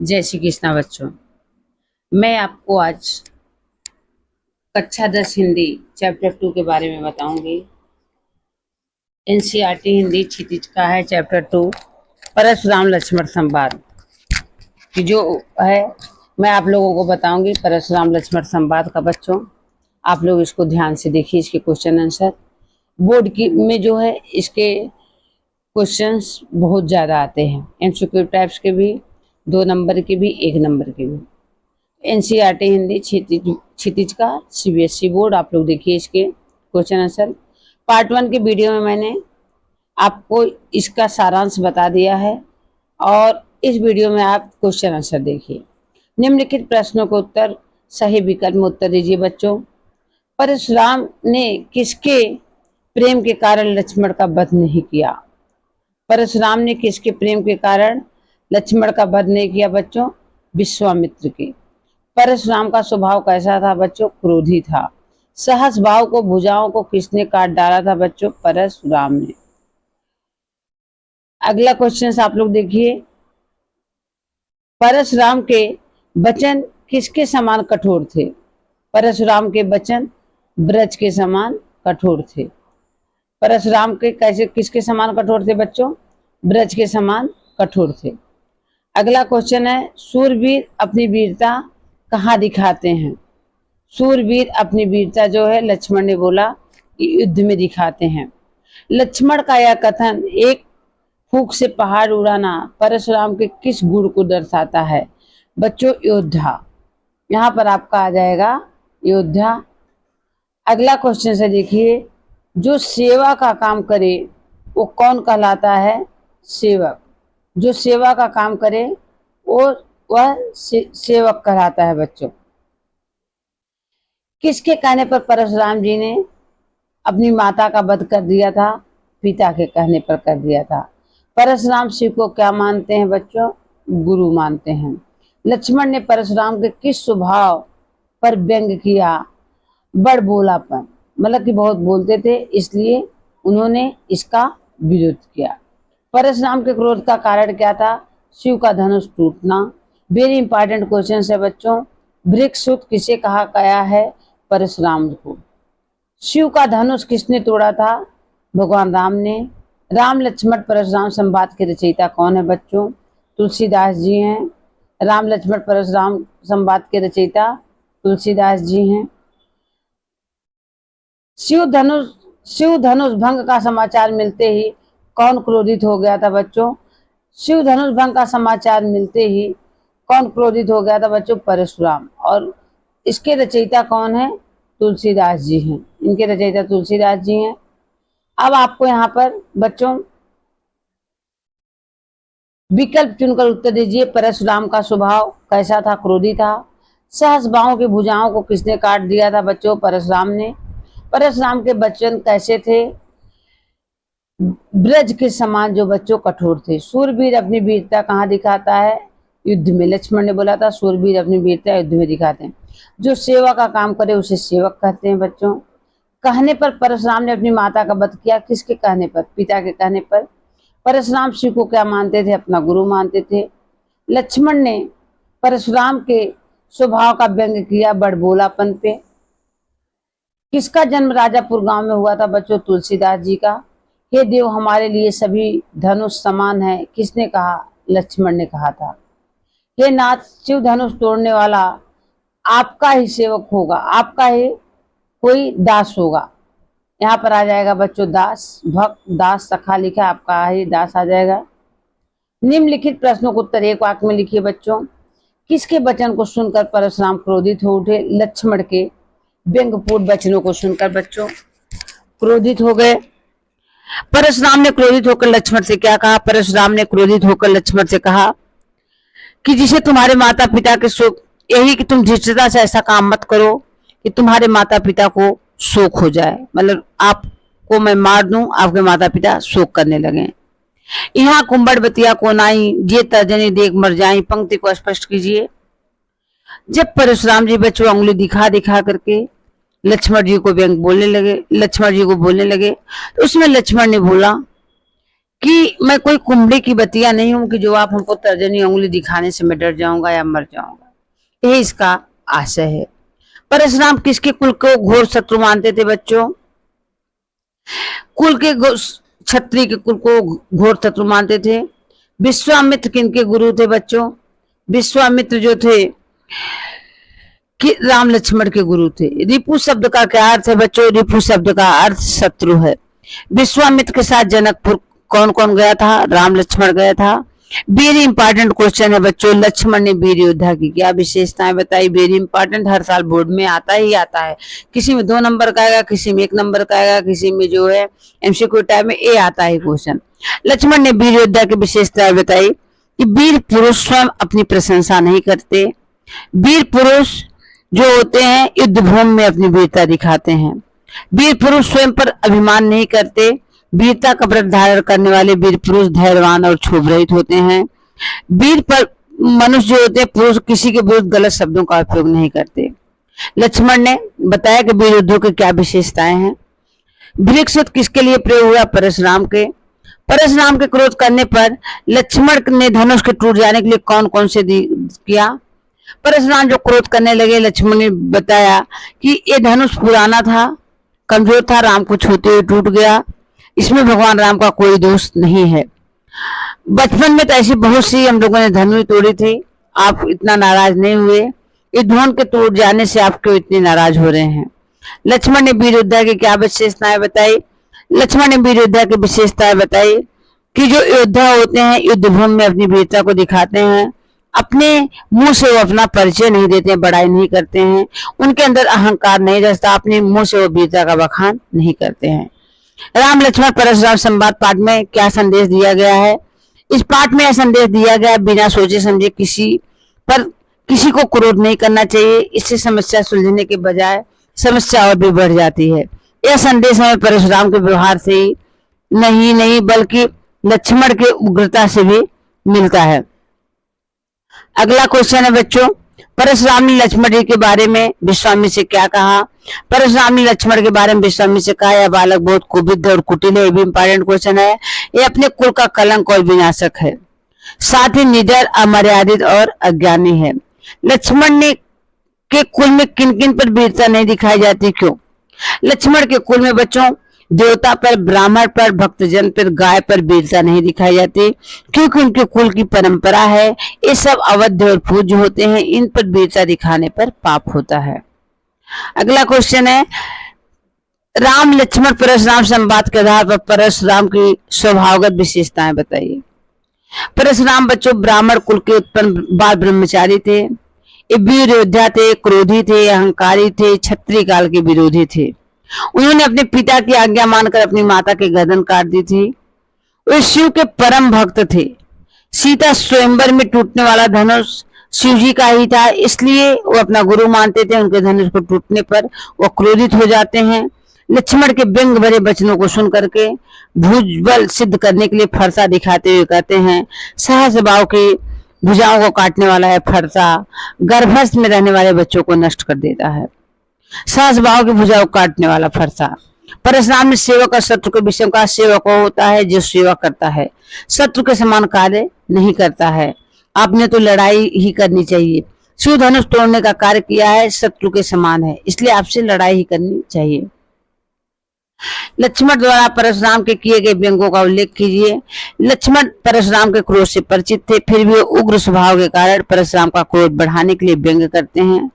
जय श्री कृष्णा बच्चों। मैं आपको आज कक्षा 10 हिंदी चैप्टर 2 के बारे में बताऊंगी। एनसीईआरटी हिंदी क्षितिज का है चैप्टर 2 परशुराम लक्ष्मण संवाद की जो है मैं आप लोगों को बताऊंगी। परशुराम लक्ष्मण संवाद का बच्चों आप लोग इसको ध्यान से देखिए। इसके क्वेश्चन आंसर बोर्ड की में जो है इसके क्वेश्चंस बहुत ज़्यादा आते हैं। एमसीक्यू टाइप्स के भी, 2 नंबर के भी, 1 नंबर के भी। एनसीईआरटी हिंदी क्षितिज का सीबीएसई बोर्ड आप लोग देखिए इसके क्वेश्चन आंसर। पार्ट 1 के वीडियो में मैंने आपको इसका सारांश बता दिया है और इस वीडियो में आप क्वेश्चन आंसर देखिए। निम्नलिखित प्रश्नों को उत्तर सही विकल्प में उत्तर दीजिए बच्चों। परशुराम ने किसके प्रेम के कारण लक्ष्मण का वध नहीं किया? परशुराम ने किसके प्रेम के कारण लक्ष्मण का वध नहीं किया बच्चों? विश्वामित्र के। परशुराम का स्वभाव कैसा था बच्चों? क्रोधी था। सहस भाव को भुजाओं को किसने काट डाला था बच्चों? परशुराम ने। अगला क्वेश्चन आप लोग देखिए। परशुराम के वचन किसके समान कठोर थे? परशुराम के वचन ब्रज के समान कठोर थे। परशुराम के कैसे किसके समान कठोर थे बच्चों? ब्रज के समान कठोर थे। अगला क्वेश्चन है सूरवीर अपनी वीरता कहाँ दिखाते हैं? सूरवीर अपनी वीरता जो है लक्ष्मण ने बोला कि युद्ध में दिखाते हैं। लक्ष्मण का यह कथन एक फूंक से पहाड़ उड़ाना परशुराम के किस गुण को दर्शाता है बच्चों? योद्धा। यहाँ पर आपका आ जाएगा योद्धा। अगला क्वेश्चन से देखिए जो सेवा का काम करे वो कौन कहलाता है? सेवक। जो सेवा का काम करे वो वह सेवक कहलाता है बच्चों। किसके कहने पर परशुराम जी ने अपनी माता का वध कर दिया था? पिता के कहने पर कर दिया था। परशुराम शिव को क्या मानते हैं बच्चों? गुरु मानते हैं। लक्ष्मण ने परशुराम के किस स्वभाव पर व्यंग किया? बड़बोलापन, मतलब कि बहुत बोलते थे इसलिए उन्होंने इसका विरोध किया। परशुराम के क्रोध का कारण क्या था? शिव का धनुष टूटना। वेरी इंपॉर्टेंट क्वेश्चन है बच्चों। वृक्षसुत किसे कहा गया है? परशुराम को। शिव का धनुष किसने तोड़ा था? भगवान राम ने। राम लक्ष्मण परशुराम संवाद के रचयिता कौन है बच्चों? तुलसीदास जी हैं। राम लक्ष्मण परशुराम संवाद के रचयिता तुलसीदास जी हैं। शिव धनुष भंग का समाचार मिलते ही कौन क्रोधित हो गया था बच्चों? शिव धनुष भंग का समाचार मिलते ही कौन क्रोधित हो गया था बच्चों? परशुराम। और इसके रचयिता कौन है? तुलसीदास जी हैं। इनके रचयिता तुलसीदास जी हैं। अब आपको यहाँ पर बच्चों विकल्प चुनकर उत्तर दीजिए। परशुराम का स्वभाव कैसा था? क्रोधी था। सहस भावों की भुजाओं को किसने काट दिया था बच्चों? परशुराम ने। परशुराम के वचन कैसे थे? ब्रज के समान जो बच्चों कठोर थे। सूरवीर अपनी वीरता कहाँ दिखाता है? युद्ध में। लक्ष्मण ने बोला था सूरवीर अपनी वीरता युद्ध में दिखाते हैं। जो सेवा का काम करे उसे सेवक कहते हैं बच्चों। कहने पर परशुराम ने अपनी माता का वध किया। किसके कहने पर? पिता के कहने पर। परशुराम शिव को क्या मानते थे? अपना गुरु मानते थे। लक्ष्मण ने परशुराम के स्वभाव का व्यंग किया बड़बोलापन पे। किसका जन्म राजापुर गांव में हुआ था बच्चों? तुलसीदास जी का। हे देव हमारे लिए सभी धनुष समान है किसने कहा? लक्ष्मण ने कहा था। हे नाथ शिव धनुष तोड़ने वाला आपका ही सेवक होगा, आपका ही कोई दास होगा। यहाँ पर आ जाएगा बच्चों दास। भक्त दास सखा लिखा, आपका ही दास आ जाएगा। निम्नलिखित प्रश्नों को उत्तर एक वाक्य में लिखिए बच्चों। किसके वचन को सुनकर परशुराम क्रोधित हो उठे? लक्ष्मण के व्यंग्यपूर्ण वचनों को सुनकर बच्चों क्रोधित हो गए। परशुराम ने क्रोधित होकर लक्ष्मण से क्या कहा? परशुराम ने क्रोधित होकर लक्ष्मण से कहा कि जिसे तुम्हारे माता पिता के शोक, यही कि तुम धृष्टता से ऐसा काम मत करो कि तुम्हारे माता पिता को शोक हो जाए, मतलब आपको मैं मार दूं, आपके माता पिता शोक करने लगे। यहाँ कुंभड़बतिया को नाई ये तर्जनी देख मर जाई पंक्ति को स्पष्ट कीजिए। जब परशुराम जी बच्चों उंगली दिखा दिखा करके लक्ष्मण जी को व्यंग बोलने लगे, लक्ष्मण जी को बोलने लगे, तो उसमें लक्ष्मण ने बोला कि मैं कोई कुंबड़ी की बतिया नहीं हूं कि जो आप हमको तर्जनी उंगली दिखाने से मैं डर जाऊंगा या मर जाऊंगा। यही इसका आशय है। परशुराम किसके कुल को घोर शत्रु मानते थे बच्चों? कुल के क्षत्रिय के कुल को घोर शत्रु मानते थे। विश्वामित्र किनके गुरु थे बच्चों? विश्वामित्र जो थे कि राम लक्ष्मण के गुरु थे। रिपु शब्द का क्या अर्थ है बच्चों? रिपु शब्द का अर्थ शत्रु है। विश्वामित्र के साथ जनकपुर कौन कौन गया था? राम लक्ष्मण गया था। वेरी इंपॉर्टेंट क्वेश्चन है बच्चों, लक्ष्मण ने वीर योद्धा की क्या विशेषताएं बताई? वेरी इंपॉर्टेंट, हर साल बोर्ड में आता ही आता है। किसी में 2 नंबर का आएगा, किसी में 1 नंबर का आएगा, किसी में जो है एमसीक्यू टाइप में ए आता है क्वेश्चन। लक्ष्मण ने वीर योद्धा की विशेषताएं बताई कि वीर पुरुष स्वयं अपनी प्रशंसा नहीं करते। वीर पुरुष जो होते हैं युद्ध भूमि में अपनी वीरता दिखाते हैं। वीर पुरुष स्वयं पर अभिमान नहीं करते। वीरता का व्रत धारण करने वाले वीर पुरुष धैर्यवान और क्षोभ रहित होते हैं। वीर पर मनुष्य जो होते हैं पुरुष किसी के विरुद्ध गलत शब्दों का उपयोग नहीं करते। लक्ष्मण ने बताया कि वीर युद्धों की क्या विशेषताएं हैं। वृक्ष किसके लिए प्रयोग हुआ? परशुराम के। परशुराम के क्रोध करने पर लक्ष्मण ने धनुष के टूट जाने के लिए कौन कौन से किया? परशुराम जो क्रोध करने लगे, लक्ष्मण ने बताया कि ये धनुष पुराना था, कमजोर था, राम को छूते हुए टूट गया, इसमें भगवान राम का कोई दोष नहीं है। बचपन में तो ऐसी बहुत सी हम लोगों ने धनुष तोड़ी थी, आप इतना नाराज नहीं हुए। इस धनुष के टूट जाने से आप क्यों इतने नाराज हो रहे हैं? लक्ष्मण ने वीर योद्धा की क्या विशेषताएं बताई? लक्ष्मण ने वीर योद्धा की विशेषताएं बताई कि जो योद्धा होते हैं युद्ध भूमि में अपनी वीरता को दिखाते हैं। अपने मुंह से वो अपना परिचय नहीं देते, बड़ाई नहीं करते हैं, उनके अंदर अहंकार नहीं रहता, अपने मुंह से वो वीरता का बखान नहीं करते हैं। राम लक्ष्मण परशुराम संवाद पाठ में क्या संदेश दिया गया है? इस पाठ में यह संदेश दिया गया, बिना सोचे समझे किसी को क्रोध नहीं करना चाहिए। इससे समस्या सुलझने के बजाय समस्या और भी बढ़ जाती है। यह संदेश हमें परशुराम के व्यवहार से ही नहीं बल्कि लक्ष्मण के उग्रता से भी मिलता है। अगला क्वेश्चन है बच्चों, परशुराम ने लक्ष्मण जी के बारे में विश्वामित्र से क्या कहा? परशुराम ने लक्ष्मण के बारे में विश्वामित्र से कहा, यह बालक बहुत कुपित और कुटिल है। ये भी इंपॉर्टेंट क्वेश्चन है। ये अपने कुल का कलंक और विनाशक है, साथ ही निडर, अमर्यादित और अज्ञानी है। लक्ष्मण ने के कुल में किन किन पर वीरता नहीं दिखाई जाती? क्यों? लक्ष्मण के कुल में बच्चों देवता पर, ब्राह्मण पर, भक्तजन पर, गाय पर वीरता नहीं दिखाई जाती, क्योंकि उनके कुल की परंपरा है। ये सब अवध्य और पूज्य होते हैं, इन पर वीरता दिखाने पर पाप होता है। अगला क्वेश्चन है, राम लक्ष्मण परशुराम संवाद के आधार पर परशुराम की स्वभावगत विशेषताएं बताइए। परशुराम बच्चों ब्राह्मण कुल के उत्पन्न बाल ब्रह्मचारी थे। ये वीर योद्धा थे, क्रोधी थे, अहंकारी थे, क्षत्रिय काल के विरोधी थे। उन्होंने अपने पिता की आज्ञा मानकर अपनी माता की गर्दन काट दी थी। वे शिव के परम भक्त थे। सीता स्वयंवर में टूटने वाला धनुष शिव जी का ही था, इसलिए वो अपना गुरु मानते थे। उनके धनुष को टूटने पर वो क्रोधित हो जाते हैं। लक्ष्मण के व्यंग भरे वचनों को सुन करके भुजबल सिद्ध करने के लिए फरसा दिखाते हुए कहते हैं, सहज भाव की भुजाओं को काटने वाला है फरसा, गर्भस्थ में रहने वाले बच्चों को नष्ट कर देता है। सहज भाव की भुजाओं को काटने वाला फरसा। परशुराम ने सेवक और शत्रु के विषय का, सेवक वो होता है जो सेवा करता है, शत्रु के समान कार्य नहीं करता है। आपने तो लड़ाई ही करनी चाहिए। शिव धनुष तोड़ने का कार्य किया है, शत्रु के समान है, इसलिए आपसे लड़ाई ही करनी चाहिए। लक्ष्मण द्वारा परशुराम के किए गए व्यंगों का उल्लेख कीजिए। लक्ष्मण परशुराम के क्रोध से परिचित थे, फिर भी उग्र स्वभाव के कारण परशुराम का क्रोध बढ़ाने के लिए व्यंग करते हैं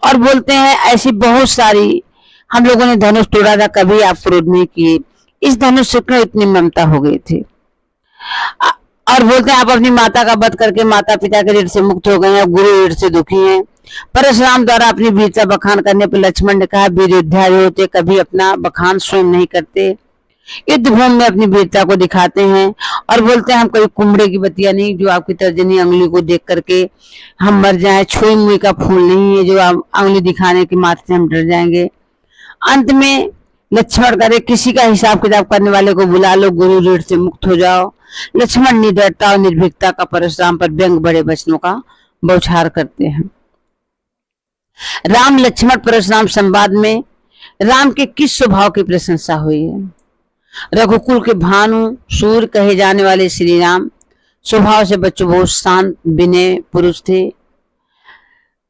और बोलते हैं, ऐसी बहुत सारी हम लोगों ने धनुष तोड़ा था, कभी आप क्रोध नहीं किए, इस धनुष से क्यों इतनी ममता हो गई थी? और बोलते हैं, आप अपनी माता का वध करके माता पिता के ऋण से मुक्त हो गए हैं, गुरु ऋण से दुखी हैं। परशुराम द्वारा अपनी वीरता बखान करने पर लक्ष्मण ने कहा, वीर योद्धा जो होते कभी अपना बखान स्वयं नहीं करते, युद्ध भूमि में अपनी वीरता को दिखाते हैं और बोलते हैं, हम कभी कुमड़े की बतिया नहीं जो आपकी तर्जनी अंगुली को देख करके हम मर जाएं, छुई मुई का फूल नहीं है जो अंगुली दिखाने के मात्र से हम डर जाएंगे। अंत में लक्ष्मण करे, किसी का हिसाब किताब करने वाले को बुला लो, गुरु ऋण से मुक्त हो जाओ। लक्ष्मण निडरता और निर्भीकता का परशुराम पर व्यंग बड़े वचनों का बौछार करते हैं। राम लक्ष्मण परशुराम संवाद में राम के किस स्वभाव की प्रशंसा हुई है? रघुकुल के भानु सूर्य कहे जाने वाले श्री राम स्वभाव से बच्चों बहुत शांत विनय पुरुष थे।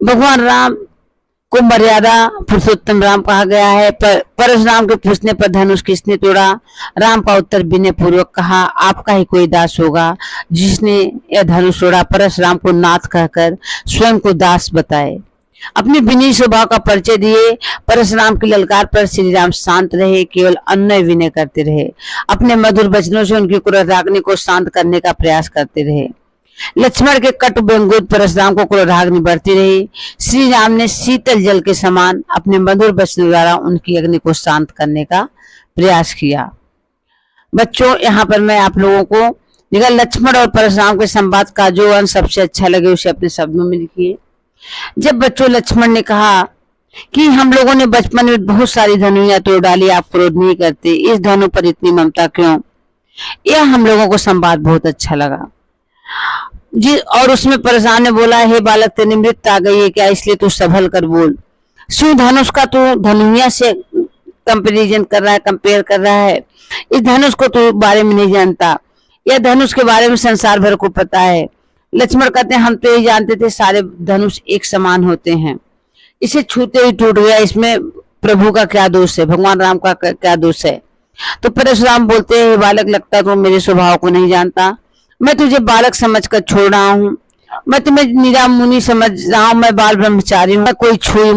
भगवान राम को मर्यादा पुरुषोत्तम राम कहा गया है। परशुराम के पूछने पर धनुष किसने तोड़ा? राम का उत्तर विनय पूर्वक कहा, आपका ही कोई दास होगा जिसने यह धनुष तोड़ा। परशुराम को नाथ कहकर स्वयं को दास बताए, अपने विनयी स्वभाव का परिचय दिए। परशुराम की ललकार पर श्री राम शांत रहे, केवल अन्य विनय करते रहे। अपने मधुर वचनों से उनकी क्रोधाग्नि को शांत करने का प्रयास करते रहे। लक्ष्मण के कटु व्यंग्योक्त परशुराम को क्रोधाग्नि बढ़ती रही। श्री राम ने शीतल जल के समान अपने मधुर वचनों द्वारा उनकी अग्नि को शांत करने का प्रयास किया। बच्चों, यहाँ पर मैं आप लोगों को देखा लक्ष्मण और परशुराम के संवाद का जो अंश सबसे अच्छा लगे उसे अपने शब्दों में लिखिए। जब बच्चों लक्ष्मण ने कहा कि हम लोगों ने बचपन में बहुत सारी धनुइयां तोड़ डाली, आप क्रोध नहीं करते, इस धनु पर इतनी ममता क्यों? यह हम लोगों को संवाद बहुत अच्छा लगा जी। और उसमें परशुराम ने बोला, हे बालक तेरी मृत्यु आ गई है क्या, इसलिए तू संभल कर बोल। शिव धनुष का तू धनुइया से कंपेरिजन कर रहा है, कंपेयर कर रहा है। इस धनुष को तू बारे में नहीं जानता, यह धनुष के बारे में संसार भर को पता है। लक्ष्मण कहते हैं, हम तो ये जानते थे सारे धनुष एक समान होते हैं, इसे छूते ही टूट गया, इसमें प्रभु का क्या दोष है, भगवान राम का क्या दोष है? तो परशुराम बोलते हैं, बालक लगता तो मेरे स्वभाव को नहीं जानता, मैं तुझे बालक समझकर छोड़ रहा हूँ, मैं तुम्हें निरा मुनि समझ रहा हूँ, मैं बाल ब्रह्मचारी हूँ, मैं कोई छुई